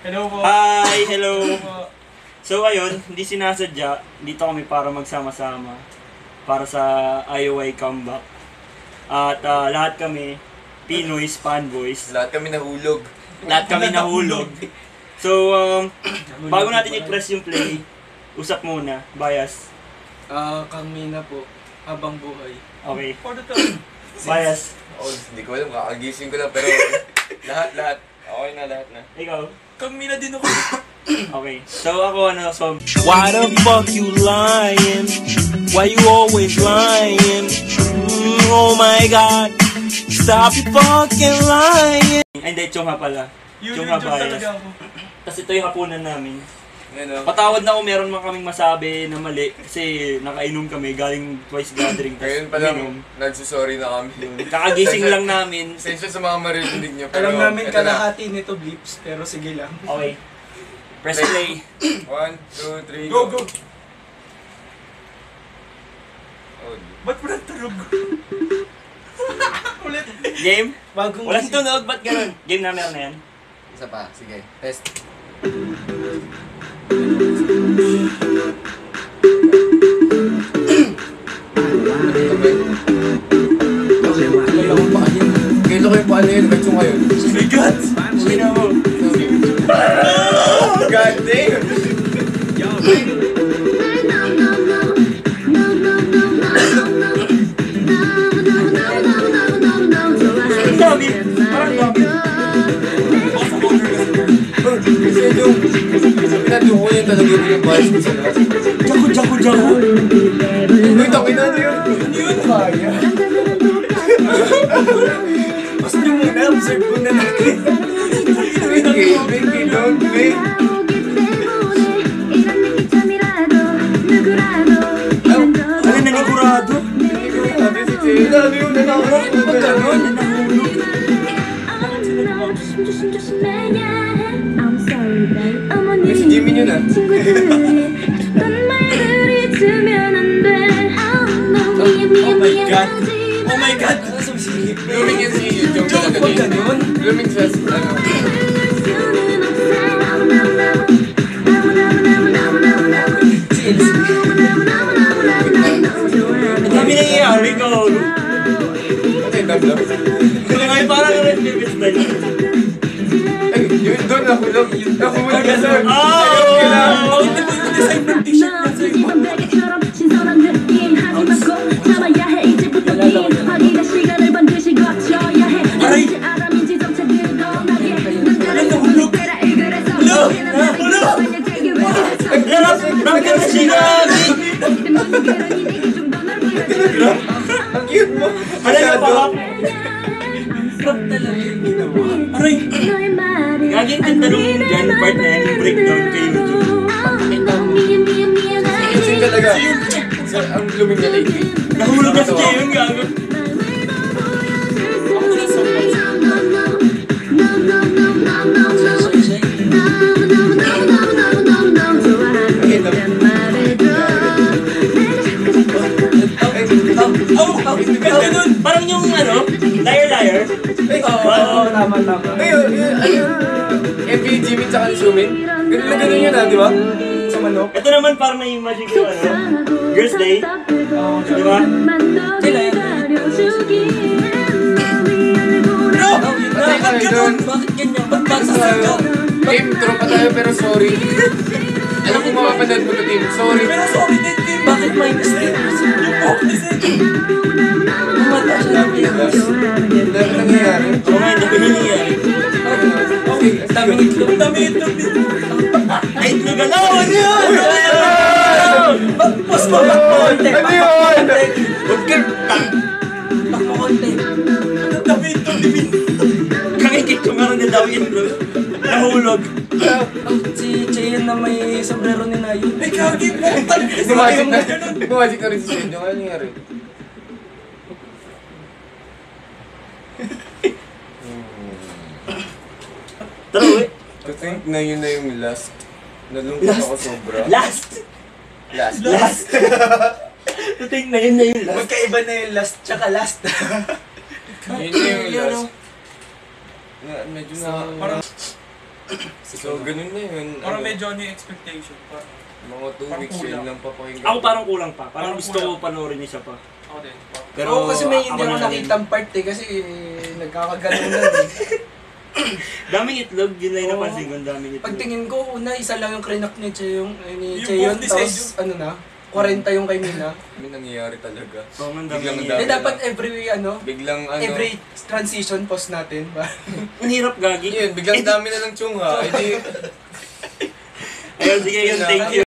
Hello po. Hi! Hello! So ayun, hindi sinasadya, dito kami para magsama-sama para sa IOI comeback. At lahat kami, Pinoy's fanboys. Lahat kami nahulog. Lahat kami nahulog. So, bago natin i-press yung play, usap muna, bias. Kami na po, habang buhay. Okay. Bias. Oh, hindi ko alam, kakagising ko lang, pero lahat. Okay na, lahat na. Ikaw? Kami na din ako. Okay. So ako so... Why the fuck you lying? Why you always lying? Oh my god. Stop you fucking lying. Ay, hindi, Chungha pala. Chungha bias. Tapos ito yung hapunan namin. Patawad na kung meron man kaming masabi na mali kasi nakainom kami galing twice gathering. Ngayon pa lang, nagsusorry na kami. Kakagising lang namin. Sensya sa mga marinig nyo. Pero alam namin kalahati nito blips, pero sige lang. Okay. Press play. 1, 2, 3, Go, go! Oh, Ba't mo nagtulog? Ulit. Game? Bagong Walang tunog, ba't ganun? Game na meron na yan. isa pa, sige. Test. Kailan ko yung paano yun? Ba't yung ngayon? Bigat! Sino mo? God damn! Ang dami! Parang dami! Kasi yung pinatuko yun talaga yung bias ko sa lahat. Jago! Uy, takin na yun! Yun kaya! Basta nyo muna, observe ko na natin. Binky, don't wait! Ano nanigurado? Sabi si Jay, lalo yung nanahulog. Ba't ganun? Si Jimmy yun ah. Oh my God! Ano sumisingit? Blooming yun si Jong Joke, talaga wag din. ganun. Blooming sa ano. Ang dami nangyayari ko. Okay, dam-dam. Ay, parang red velvet style. Ay, yun doon nahulog. Nahulog na sir. Oh! Bakit di mo yung design ng t-shirt na sa'yo? Aray! Rank na siya! Ang cute mo. Ano yung parang? Aray! Gaging ganda nung dyan part na yan, yung breakdown kay YouTube. Kasi talaga. Sir, ang blooming na lady. Nahulog na si Jay yung gago. Ganda nun! Parang yung ano, liar. Oo, tama. Ayun, MV, Jimmy, tsaka ni Sumin. Ganun na ganun yun ah, di ba? Sa manok. Ito naman parang may magic yung ano, Girls' Day. Di ba? Bakit ganun? Bakit ganyan? Ba't basasag? Team, tropa tayo pero sorry. Alam ko mapapanood mo to, Team. Sorry. Pero sorry din, Tim. Bakit may mistake? Yung focus eh. Bumata siya ng Pilipinas. Dapat nangyayari. Oo nga, hindi ko nangyayari. Okay, dami itlog. Dami itlog din. Ay, itlog ano? Ano yun? Mas mabak mo konti. Ano yun? Huwag ka Bak mo konti. Dami itlog din. kakikit yung meron din daw itlog. Nahulog. Si Chayan na may sombrero ni Nayo. Ay, kagi po. Bumajik na rin si Senyo. Ano nangyari? Tara, uwi. I think na yun na yung last. Nalungkot ako sobra. Last! Last. To think na yun last. Magkaiba na yung last tsaka last. Yun na yung last. Medyo na... Parang... So, ganun na yun. Parang Ano, medyo ano yung expectation pa. mga 2 parang weeks kulang. yun lang papakinggan. Ako parang kulang pa. Parang Parang gusto ko kulang. panoorin isa pa. Ako din. Pero Oo, kasi may hindi ako ako na rin. nakitang part eh, kasi nagkakaganunan eh. Daming itlog, yun lang yung Oo. napansin ko, daming itlog. Pagtingin ko, una, isa lang yung krinak ni Cheyong, ni Yung Cheyon, buhok ni tapos Sejong. ano na, 40 yung kay Mina. May nangyayari talaga. Oo, ang Biglang daming dami. Eh, dapat Biglang ano, every transition post natin. Ang hirap gagi. yun, biglang dami na lang tiyong ha. Eh di, Ayun, sige yun, thank you.